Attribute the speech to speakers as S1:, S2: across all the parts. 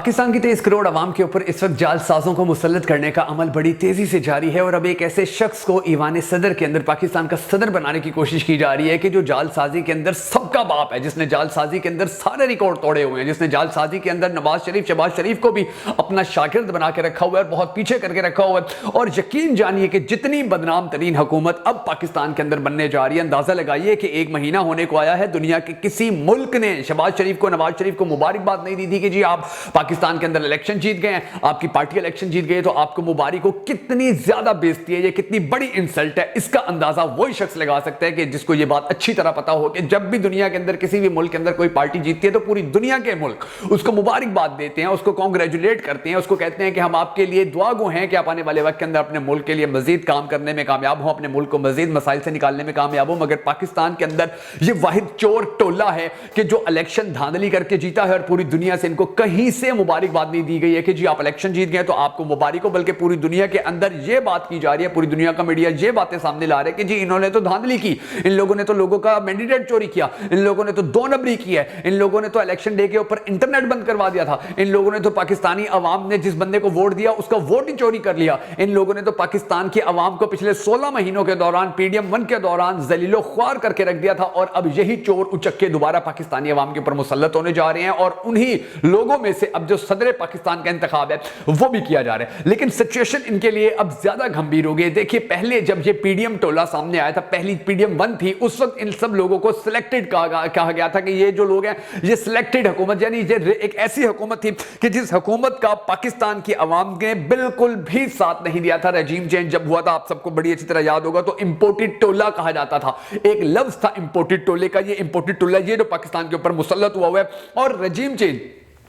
S1: पाकिस्तान की 23 करोड़ आवाम के ऊपर इस वक्त जालसाजों को मुसल्लत करने का अमल बड़ी तेजी से जारी है और अब एक ऐसे शख्स को ईवान सदर के अंदर पाकिस्तान का सदर बनाने की कोशिश की जा रही है कि जो जालसाजी के अंदर सबका बाप है, जिसने जालसाजी के अंदर सारे रिकॉर्ड तोड़े हुए हैं, जिसने जालसाजी के अंदर नवाज शरीफ शहबाज शरीफ को भी अपना शागिर्द बना के रखा हुआ है और बहुत पीछे करके रखा हुआ है। और यकीन जानिए कि जितनी बदनाम तरीन हुकूमत अब पाकिस्तान के अंदर बनने जा रही है, अंदाजा लगाइए कि एक महीना होने को आया है, दुनिया के किसी मुल्क ने शहबाज शरीफ को नवाज शरीफ को मुबारकबाद नहीं दी थी कि जी आप पाकिस्तान के अंदर इलेक्शन जीत गए हैं, आपकी पार्टी इलेक्शन जीत गई, तो आपको मुबारक हो। कितनी ज्यादा बेइज्जती है ये, कितनी बड़ी इंसल्ट है, इसका अंदाजा वही शख्स लगा सकता है कि जिसको ये बात अच्छी तरह पता हो कि जब भी दुनिया के अंदर किसी भी मुल्क के अंदर कोई पार्टी जीतती है तो पूरी दुनिया के मुल्क उसको मुबारकबाद देते हैं, उसको कांग्रेचुलेट करते हैं, उसको कहते हैं कि हम आपके लिए दुआगो हैं कि आप आने वाले वक्त के अंदर अपने मुल्क के लिए मजीद काम करने में कामयाब हो, अपने मुल्क को मजीद मसाइल से निकालने में कामयाब हो। मगर पाकिस्तान के अंदर ये वाहिद चोर टोला है कि जो इलेक्शन धांधली करके जीता है और पूरी दुनिया से इनको कहीं से मुबारकबाद नहीं दी गई है कि जी आप इलेक्शन जीत गए तो आपको मुबारक हो, बल्कि पूरी दुनिया के अंदर ये बात की जा रही है, पूरी दुनिया का मीडिया ये बातें सामने ला रहे हैं कि जी इन्होंने तो धांधली की, इन लोगों ने तो लोगों का मैंडेट चोरी किया, इन लोगों ने तो दो नंबरी की है, इन लोगों ने तो इलेक्शन डे के ऊपर इंटरनेट बंद करवा दिया था, इन लोगों ने तो पाकिस्तानी अवाम ने जिस बंदे को वोट दिया उसका वोट ही चोरी कर लिया, इन लोगों ने तो पाकिस्तान की अवाम को पिछले 16 महीनों के दौरान पीडीएम 1 के दौरान जलीलो ख्वार करके रख दिया था। और अब यही चोर उचक्के दोबारा पाकिस्तानी अवाम के ऊपर मुसल्लत होने जा रहे हैं और उन्हीं लोगों में से अब जो सदर पाकिस्तान का इंतखाब है वो भी किया जा रहा है। लेकिन सिचुएशन इनके लिए अब ज्यादा गंभीर हो गई। देखिए, पहले जब ये पीडीएम टोला सामने आया था, पहली पीडीएम 1 थी, उस वक्त इन सब लोगों को सिलेक्टेड कहा गया था कि ये जो लोग हैं ये सिलेक्टेड हुकूमत, यानी ये एक ऐसी हुकूमत थी कि जिस हुकूमत का पाकिस्तान की अवाम ने बिल्कुल भी साथ नहीं दिया था। रजीम चेंज जब हुआ था, आप सबको बड़ी अच्छी तरह याद होगा, तो इंपोर्टेड टोला कहा जाता था, एक लफ्ज था इंपोर्टेड टोले का। ये इंपोर्टेड टोला ये जो पाकिस्तान के ऊपर मुसल्लत हुआ है। और रजीम चेंज,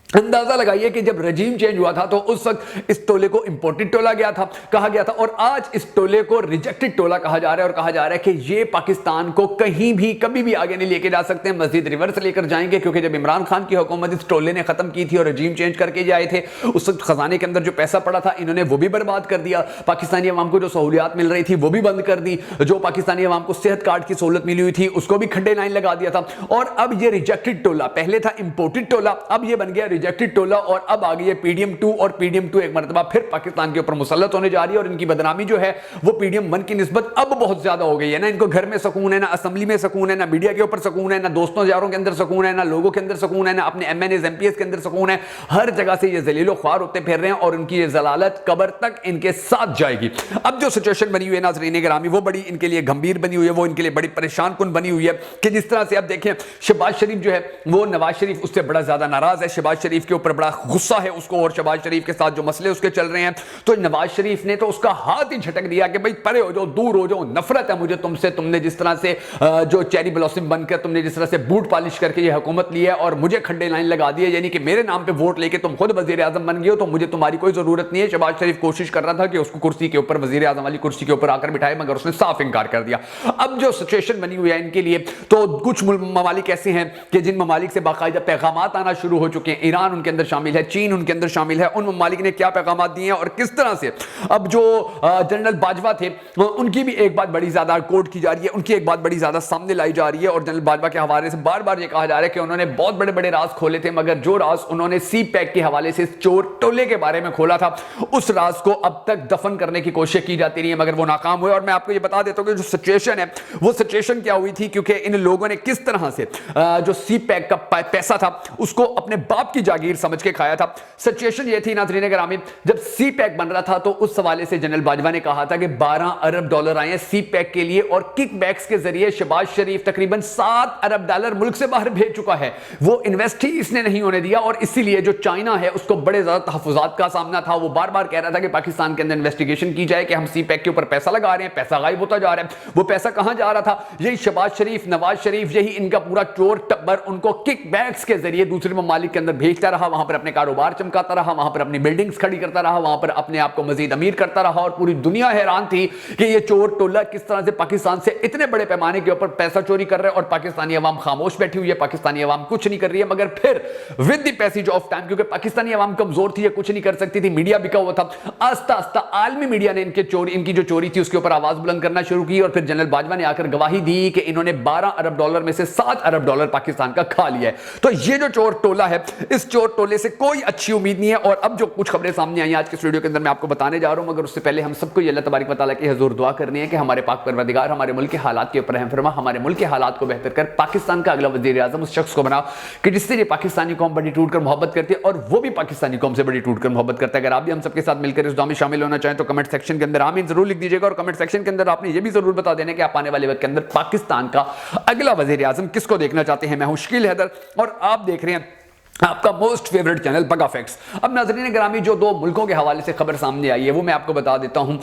S1: अंदाजा लगाइए कि जब रजीम चेंज हुआ था तो उस वक्त इस टोले को इंपोर्टेड टोला कहा गया था और आज इस टोले को रिजेक्टेड टोला कहा जा रहा है और कहा जा रहा है कि ये पाकिस्तान को कहीं भी कभी भी आगे नहीं लेके जा सकते हैं, मजीद रिवर्स लेकर जाएंगे। क्योंकि जब इमरान खान की हुकूमत इस टोले ने खत्म की थी और रजीम चेंज करके आए थे, उस वक्त खजाने के अंदर जो पैसा पड़ा था इन्होंने वो भी बर्बाद कर दिया, पाकिस्तानी अवाम को जो सहूलियात मिल रही थी वो भी बंद कर दी, जो पाकिस्तानी अवाम को सेहत कार्ड की सहूलत मिली हुई थी उसको भी खड्डे लाइन लगा दिया था। और अब ये रिजेक्टेड टोला, पहले था इंपोर्टेड टोला, अब ये बन गया रिजेक्टेड टोला और अब आ गई है पीडीएम 2 और पीडीएम 2 एक मरतबा फिर पाकिस्तान के ऊपर मुसल्लत होने जा रही है। और इनकी बदनामी जो है वो पीडीएम 1 की निस्बत अब बहुत ज्यादा हो गई है। ना इनको घर में सुकून है, ना असेंबली में सुकून है, ना मीडिया के ऊपर सुकून है, ना दोस्तों यारों के अंदर सुकून है, ना लोगों के अंदर सुकून है, ना अपने एमएनएस एमपीएस के अंदर सुकून है। हर जगह से ये जलीलो ख्वार होते फिर रहे हैं और उनकी ये जलालत कब्र तक इनके साथ जाएगी। अब जो सिचुएशन बनी हुई है नाज़रीन गिरामी, वो बड़ी इनके लिए गंभीर बनी हुई है, वो इनके लिए बड़ी परेशान कुन बनी हुई है कि जिस तरह से आप देखें शहबाज शरीफ जो है वो नवाज शरीफ उससे बड़ा ज्यादा नाराज है, शहबाज शरीफ के ऊपर बड़ा गुस्सा है उसको और शहबाज शरीफ के साथ जो मसले उसके चल रहे हैं। तो नवाज शरीफ ने तो उसका हाथ ही झटक दिया कि भाई परे हो जाओ, दूर हो जाओ, नफरत है मुझे तुमसे, तुमने जिस तरह से जो चेरी ब्लॉसम बनकर तुमने जिस तरह से बूट पॉलिश करके ये हुकूमत ली है और मुझे खड्डे लाइन लगा दी है, यानी कि मेरे नाम पे वोट लेके तुम खुद वजीर आजम बन गए हो, तो मुझे तुम्हारी कोई जरूरत नहीं है। शहबाज शरीफ कोशिश कर रहा था कि उसको कुर्सी के ऊपर, वजीर आजम वाली कुर्सी के ऊपर आकर बिठाए, मगर उसने साफ इंकार कर दिया। अब जो सिचुएशन बनी हुई है इनके लिए, तो कुछ ममालिक ऐसे हैं कि जिन ममालिक से बाकायदा पैगामात आना शुरू हो चुके हैं, ईरान उनके अंदर शामिल है, चीन उनके अंदर शामिल है। उन ममालिक ने क्या पैगाम दिए हैं और किस तरह से अब जो जनरल बाजवा थे उनकी भी एक बात बड़ी ज्यादा कोट की जा रही है, उनकी एक बात बड़ी ज्यादा सामने लाई जा रही है। और जनरल बाजवा के हवाले से बार बार ये कहा जा रहा है कि उन्होंने बहुत बड़े बड़े राज खोले थे, मगर जो राज उन्होंने सी पैक के हवाले से चोर टोले के बारे में खोला था उस राज को अब तक दफन करने की कोशिश की जाती रही है, मगर वो नाकाम हुए। और मैं आपको ये बता देता हूं कि जो सिचुएशन है वो सिचुएशन क्या हुई थी, क्योंकि इन लोगों ने किस तरह से जो सी पैक का पैसा था उसको अपने बाप की जागीर समझ के खाया था। सिचुएशन ये थी नाज़रीन गिरामी, जब सी पैक बन रहा था तो उस हवाले से जनरल बाजवा ने कहा था कि 12 अरब डॉलर आए हैं सी पैक के लिए और किक बैक्स के जरिए शहबाज शरीफ तकरीबन 7 अरब डॉलर मुल्क से बाहर भेज चुका है। वो इन्वेस्ट ही इसने नहीं होने दिया और इसीलिए जो चाइना है उसको बड़े ज्यादा तहफुजात का सामना था। वो बार बार कह रहा था कि पाकिस्तान के अंदर इन्वेस्टिगेशन की जाए कि हम सी पैक के ऊपर पैसा लगा रहे हैं, पैसा गायब होता जा रहा है। वो पैसा कहां जा रहा था? यही शहबाज शरीफ, नवाज शरीफ, यही इनका पूरा चोर टब्बर उनको किक बैक्स के जरिए दूसरे ममालिक के अंदर भेजता रहा, वहां पर अपने कारोबार चमकाता रहा, वहां पर अपनी बिल्डिंग्स खड़ी करता रहा, वहां पर अपने आप को मजीद अमीर करता रहा। और पूरी दुनिया हैरान थी कि ये चोर टोला किस तरह से पाकिस्तान से इतने बड़े पैमाने के ऊपर पैसा चोरी कर रहे हैं और पाकिस्तानी अवाम खामोश बैठी हुई है, पाकिस्तानी अवाम कुछ नहीं कर रही है। मगर फिर with the passage of time, क्योंकि पाकिस्तानी अवाम कमजोर थी, कुछ नहीं कर सकती थी, मीडिया बिका हुआ था, आस्ता आस्ता आलमी मीडिया ने इनकी जो चोरी थी उसके ऊपर आवाज बुलंद करना शुरू की। और फिर जनरल बाजवा ने आकर गवाही दी कि इन्होंने 12 अरब डॉलर में से 7 अरब डॉलर पाकिस्तान का खा लिया है। तो ये जो चोर टोला है इस चोर टोले से कोई अच्छी उम्मीद नहीं है। और अब जो कुछ खबरें सामने आई आज के वीडियो के अंदर मैं आपको बताने जा रहा हूं, मगर उससे पहले हम सबको अल्लाह तबारक व तआला की हुजूर दुआ करनी है कि हमारे पाक परवरदिगार हमारे मुल्क के हालात के ऊपर रहम फरमा, हमारे मुल्क के हालात को बेहतर कर, पाकिस्तान का अगला वज़ीर आज़म उस शख्स को बनाओ कि जिससे ये पाकिस्तानी कौम बड़ी टूट कर मोहब्बत करती है और वो भी पाकिस्तानी कौम से बड़ी टूट कर मोहब्बत करता है। अगर आप भी हम सबके साथ मिलकर इस दुआ में शामिल होना चाहें तो कमेंट सेक्शन के अंदर आमीन जरूर लिख दीजिएगा। और कमेंट सेक्शन के अंदर आपने ये भी जरूर बता देना कि आप आने वाले वक्त के अंदर पाकिस्तान का अगला वज़ीर आज़म किसको देखना चाहते हैं। मैं हूं शकील हैदर और आप देख रहे हैं आपका मोस्ट फेवरेट चैनल बगा फैक्ट्स। अब नाज़रीन ग्रामी, जो दो मुल्कों के हवाले से खबर सामने आई है वो मैं आपको बता देता हूं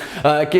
S1: कि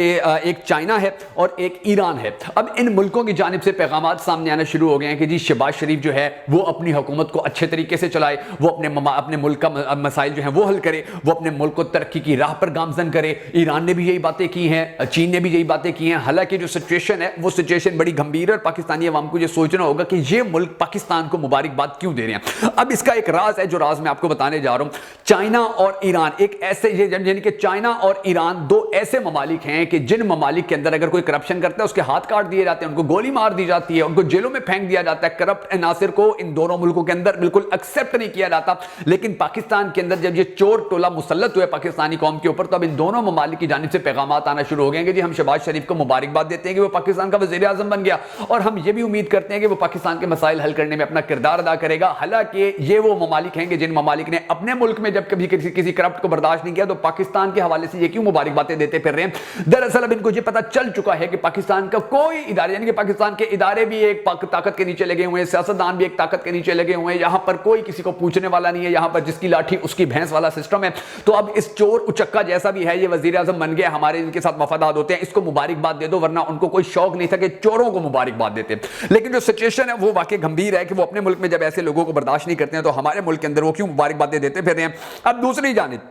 S1: एक चाइना है और एक ईरान है। अब इन मुल्कों की जानिब से पैगामात सामने आना शुरू हो गए हैं कि जी शहबाज शरीफ जो है वो अपनी हुकूमत को अच्छे तरीके से चलाए, वो अपने मुल्क का मसाइल जो है वो हल करे, वो अपने मुल्क को तरक्की की राह पर गामजन करे। ईरान ने भी यही बातें की हैं, चीन ने भी यही बातें की हैं। हालांकि जो सिचुएशन है वो सिचुएशन बड़ी गंभीर है और पाकिस्तानी अवाम को ये सोचना होगा कि ये मुल्क पाकिस्तान को मुबारकबाद क्यों दे रहे हैं। अब इसका एक राज है जो राज मैं आपको बताने जा रहा हूं। चाइना और ईरान एक ऐसे, यानी कि चाइना और ईरान दो ऐसे ममालिक हैं कि जिन ममालिक के अंदर अगर कोई करप्शन करता है उसके हाथ काट दिए जाते हैं, उनको गोली मार दी जाती है, उनको जेलों में फेंक दिया जाता है। करप्ट अनासिर को इन दोनों मुल्कों के अंदर बिल्कुल एक्सेप्ट नहीं किया जाता। लेकिन पाकिस्तान के अंदर जब ये चोर टोला मुसल्लत हुए पाकिस्तानी कौम के ऊपर, तो अब इन दोनों ममालिक की जानिब से पैगामात आना शुरू हो गए कि जी हम शहबाज शरीफ को मुबारकबाद देते हैं कि वो पाकिस्तान का वज़ीर आज़म बन गया और हम ये भी उम्मीद करते हैं कि वो पाकिस्तान के मसाइल हल करने में अपना किरदार अदा करेगा। हालांकि ये वो ममालिक हैं कि जिन ममालिक ने अपने मुल्क में जब कभी किसी करप्ट को बर्दाश्त नहीं किया, तो पाकिस्तान के हवाले से ये क्यों मुबारकबातें देते फिर रहे हैं। दरअसल अब इनको ये पता चल चुका है कि पाकिस्तान का कोई इदारे, यानी कि पाकिस्तान के इदारे भी एक ताकत के नीचे लगे हुए हैं, सियासतदान भी एक ताकत के नीचे लगे हुए हैं। यहां पर कोई किसी को पूछने वाला नहीं है, यहां पर जिसकी लाठी उसकी भैंस वाला सिस्टम है। तो अब इस चोर उचक्का जैसा भी है ये वजीर आजम बन गया, हमारे इनके साथ मफादात होते हैं, इसको मुबारकबाद दे दो, वरना उनको कोई शौक नहीं था कि चोरों को मुबारकबाद देते। लेकिन जो सिचुएशन है वो वाकई गंभीर है कि वो अपने मुल्क में जब ऐसे लोगों को बर्दाश्त नहीं करते हैं तो हमारे मुल्क के अंदर वो क्यों मुबारकबाद देते फिर रहे हैं। अब दूसरी जानिब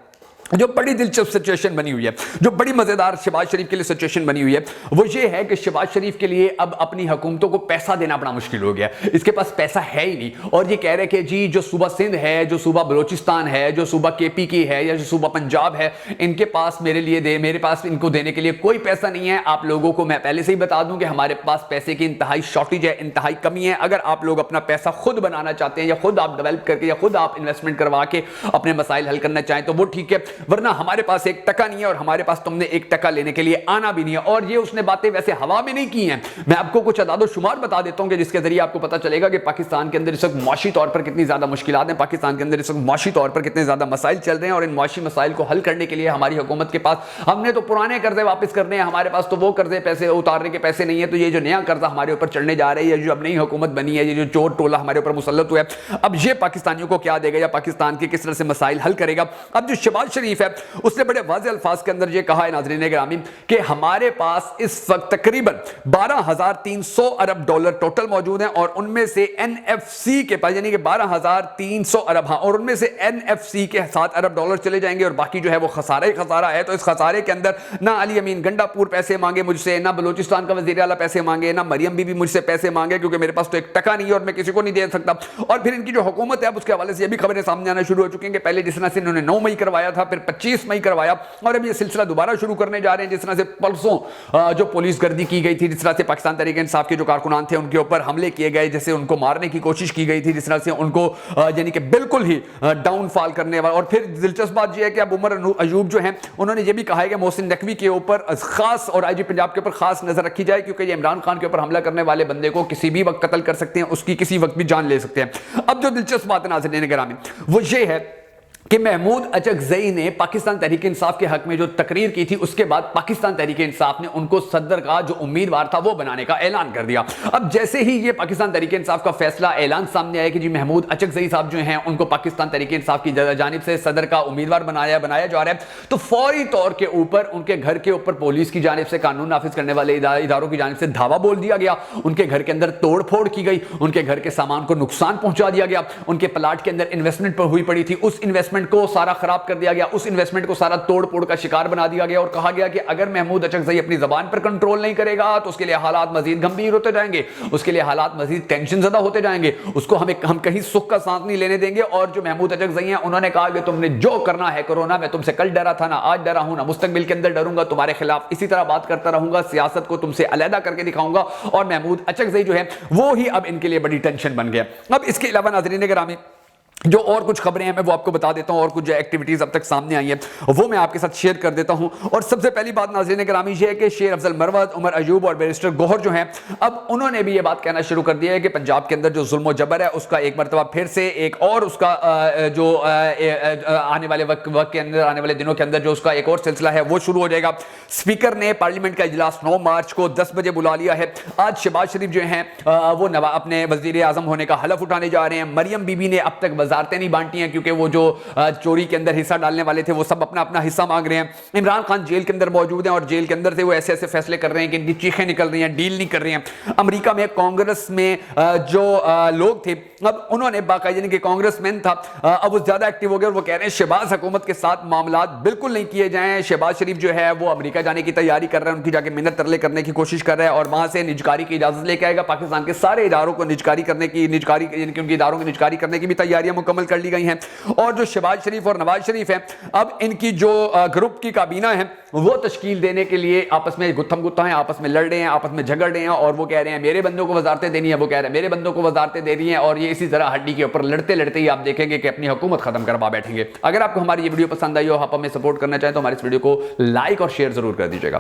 S1: जो बड़ी दिलचस्प सिचुएशन बनी हुई है, जो बड़ी मजेदार शहबाज शरीफ के लिए सिचुएशन बनी हुई है, वो ये है कि शहबाज शरीफ के लिए अब अपनी हुकूमतों को पैसा देना बड़ा मुश्किल हो गया। इसके पास पैसा है ही नहीं और ये कह रहे कि जी जो सूबा सिंध है, जो सूबा बलोचिस्तान है, जो सूबा केपी की है या जो सूबा पंजाब है, इनके पास मेरे पास इनको देने के लिए कोई पैसा नहीं है। आप लोगों को मैं पहले से ही बता दूं कि हमारे पास पैसे की इंतहाई शॉर्टेज है, इंतहाई कमी है। अगर आप लोग अपना पैसा खुद बनाना चाहते हैं या खुद आप डेवलप करके या खुद आप इन्वेस्टमेंट करवा के अपने मसाइल हल करना चाहें तो वो ठीक है, वरना हमारे पास एक टका नहीं है और हमारे पास तुमने एक टका लेने के लिए आना भी नहीं है। और ये उसने बातें वैसे हवा में नहीं की हैं, मैं आपको कुछ अदादो शुमार बता देता हूं कि जिसके जरिए आपको पता चलेगा कि पाकिस्तान के अंदर इस वक्त मुआशी तौर पर कितनी ज्यादा मुश्किलात हैं, पाकिस्तान के अंदर इस वक्त मुआशी तौर पर कितने ज्यादा मसाइल चल रहे हैं। और इन मुआशी मसाइल को हल करने के लिए हमारी हुकूमत के पास, हमने तो पुराने कर्जे वापस करने हैं, हमारे पास तो वो कर्जे पैसे उतारने के पैसे नहीं है। तो ये जो नया कर्जा हमारे ऊपर चढ़ने जा रही है, जो अब नई हुकूमत बनी है, ये जो चोर टोला हमारे ऊपर मुसल्लत हुआ है, अब ये पाकिस्तानियों को क्या देगा या पाकिस्तान के किस तरह से मसाइल हल करेगा। अब जो शहबाज शरीफ है उसने बड़े वाज़ेह अल्फाज के अंदर ये कहा है नाज़रीन ग्रामी कि हमारे पास इस वक्त तकरीबन 12,300 अरब डॉलर टोटल मौजूद हैं और उनमें से एनएफसी के पास, यानी कि 12,300 अरब, हाँ, और उनमें से एनएफसी के 7 अरब डॉलर चले जाएंगे और बाकी जो है वो खसारा ही खसारा है। तो इस खसारे के अंदर ना अली अमीन गंडापुर पैसे मांगे मुझसे, ना बलोचिस्तान का वज़ीर आला पैसे मांगे, ना मरियम बीबी मुझसे पैसे मांगे, क्योंकि मेरे पास तो एक टका नहीं है और मैं किसी को नहीं दे सकता। और फिर इनकी जो हुकूमत है उसके हवाले से ये भी खबरें सामने आना शुरू हो चुकी हैं कि पहले जिस तरह से इन्होंने 9 मई करवाया था, फिर 25 मई करवाया और अब ये सिलसिला दोबारा शुरू करने जा रहे हैं। जिस तरह से परसों जो पुलिस गर्दी की गई थी, जिस तरह से पाकिस्तान तहरीक इंसाफ के जो कारकुनान थे उनके ऊपर हमले किए गए, जैसे उनको मारने की कोशिश की गई थी, जिस तरह से उनको यानी कि बिल्कुल ही डाउनफॉल करने वाला। और फिर दिलचस्प बात यह है कि अब उमर अयूब जो हैं उन्होंने ये भी कहा है कि मोहसिन नकवी के ऊपर खास और आईजी पंजाब के ऊपर खास नजर रखी जाए, क्योंकि ये इमरान खान के ऊपर हमला करने वाले बंदे को किसी भी वक्त कत्ल कर सकते हैं, उसकी किसी वक्त भी जान ले सकते हैं। अब जो दिलचस्प बात है नाज़रीन गिरामी वो ये है कि महमूद अचकज़ई ने पाकिस्तान तहरीक इंसाफ के हक में जो तकरीर की थी, उसके बाद पाकिस्तान तहरीक इंसाफ ने उनको सदर का जो उम्मीदवार था वो बनाने का ऐलान कर दिया। अब जैसे ही ये पाकिस्तान तहरीक इंसाफ का फैसला ऐलान सामने आया कि जी महमूद अचकज़ई साहब जो हैं उनको पाकिस्तान तहरीक इंसाफ की जानिब से सदर का उम्मीदवार बनाया जा रहा है, तो फौरी तौर के ऊपर उनके घर के ऊपर पुलिस की जानिब से, कानून नाफिज करने वाले इदारों की जानिब से धावा बोल दिया गया, उनके घर के अंदर तोड़ फोड़ की गई, उनके घर के सामान को नुकसान पहुंचा दिया गया, उनके प्लाट के अंदर इन्वेस्टमेंट पर हुई पड़ी थी, उस इन्वेस्टमेंट को सारा खराब कर दिया गया, उस इन्वेस्टमेंट को सारा तोड़ फोड़ का शिकार बना दिया गया और कहा गया कि अगर महमूद अचकज़ई अपनी जबान पर कंट्रोल नहीं करेगा तो उसके लिए हालात मजीद गंभीर होते जाएंगे, उसके लिए हालात मजीद टेंशन ज़्यादा होते जाएंगे, उसको हम कहीं सुख का सांस नहीं लेने देंगे। और जो महमूद अचकज़ई हैं उन्होंने कहा कि तुमने जो करना है करो ना, मैं तुमसे कल डरा था ना आज डरा हूं ना मुस्तकबिल के अंदर डरूंगा, तुम्हारे खिलाफ इसी तरह बात करता रहूंगा, सियासत को तुमसे अलहदा करके दिखाऊंगा। और महमूद अचकज़ई जो है वो ही अब इनके लिए बड़ी टेंशन बन गया। अब इसके अलावा नाज़रीन गिरामी जो और कुछ खबरें हैं मैं वो आपको बता देता हूं, और कुछ जो एक्टिविटीज अब तक सामने आई हैं वो मैं आपके साथ शेयर कर देता हूं। और सबसे पहली बात नाज़रीन गिरामी ये है कि शेर अफजल मरवत, उमर अयूब और बैरिस्टर गौहर जो हैं, अब उन्होंने भी ये बात कहना शुरू कर दिया है कि पंजाब के अंदर जो जुल्म जबर है उसका एक मरतबा फिर से एक और उसका जो आने वाले वक्त के अंदर, आने वाले दिनों के अंदर जो उसका एक और सिलसिला है वो शुरू हो जाएगा। स्पीकर ने पार्लियामेंट का इजलास 9 मार्च को 10 बजे बुला लिया है। आज शहबाज शरीफ जो हैं वो अपने वजीर आजम होने का हलफ उठाने जा रहे हैं। मरियम बीबी ने अब तक वजारतें नहीं बांटी हैं क्योंकि वो जो चोरी के अंदर हिस्सा डालने वाले थे वो सब अपना अपना हिस्सा मांग रहे हैं। इमरान खान जेल के अंदर मौजूद हैं और जेल के अंदर से वो ऐसे ऐसे फैसले कर रहे हैं कि इनकी चीखें निकल रही हैं, डील नहीं कर रही हैं। अमेरिका में कांग्रेस में जो लोग थे, अब उन्होंने बाकायदा कि कांग्रेसमैन था, अब वो ज्यादा एक्टिव हो गए और वो कह रहे हैं शहबाज हुकूमत के साथ मामलात बिल्कुल नहीं किए जाएं। शहबाज शरीफ जो है वो अमेरिका जाने की तैयारी कर रहे हैं, उनकी जाके मिन्नत तरले करने की कोशिश कर रहे हैं और वहां से निजकारी की इजाजत लेके आएगा। पाकिस्तान के सारे इदारों को निजकारी करने की, उनके इदारों की निजकारी करने की भी तैयारियां मुकम्मल कर ली गई हैं। और जो शहबाज शरीफ और नवाज शरीफ हैं, अब इनकी जो ग्रुप की काबीना है वो तश्कील देने के लिए आपस में गुत्थम गुत्था है, आपस में लड़ रहे हैं, आपस में झगड़ रहे हैं। और वो कह रहे हैं मेरे बंदों को वजारतें देनी है, वो कह रहे हैं मेरे बंदों को वजारतें देनी है। और ये इसी तरह हड्डी के ऊपर लड़ते लड़ते ही आप देखेंगे कि अपनी हुकूमत खत्म करवा बैठेंगे। अगर आपको हमारी ये वीडियो पसंद आई हो, आप हमें सपोर्ट करना चाहें तो हमारे इस वीडियो को लाइक और शेयर जरूर कर दीजिएगा।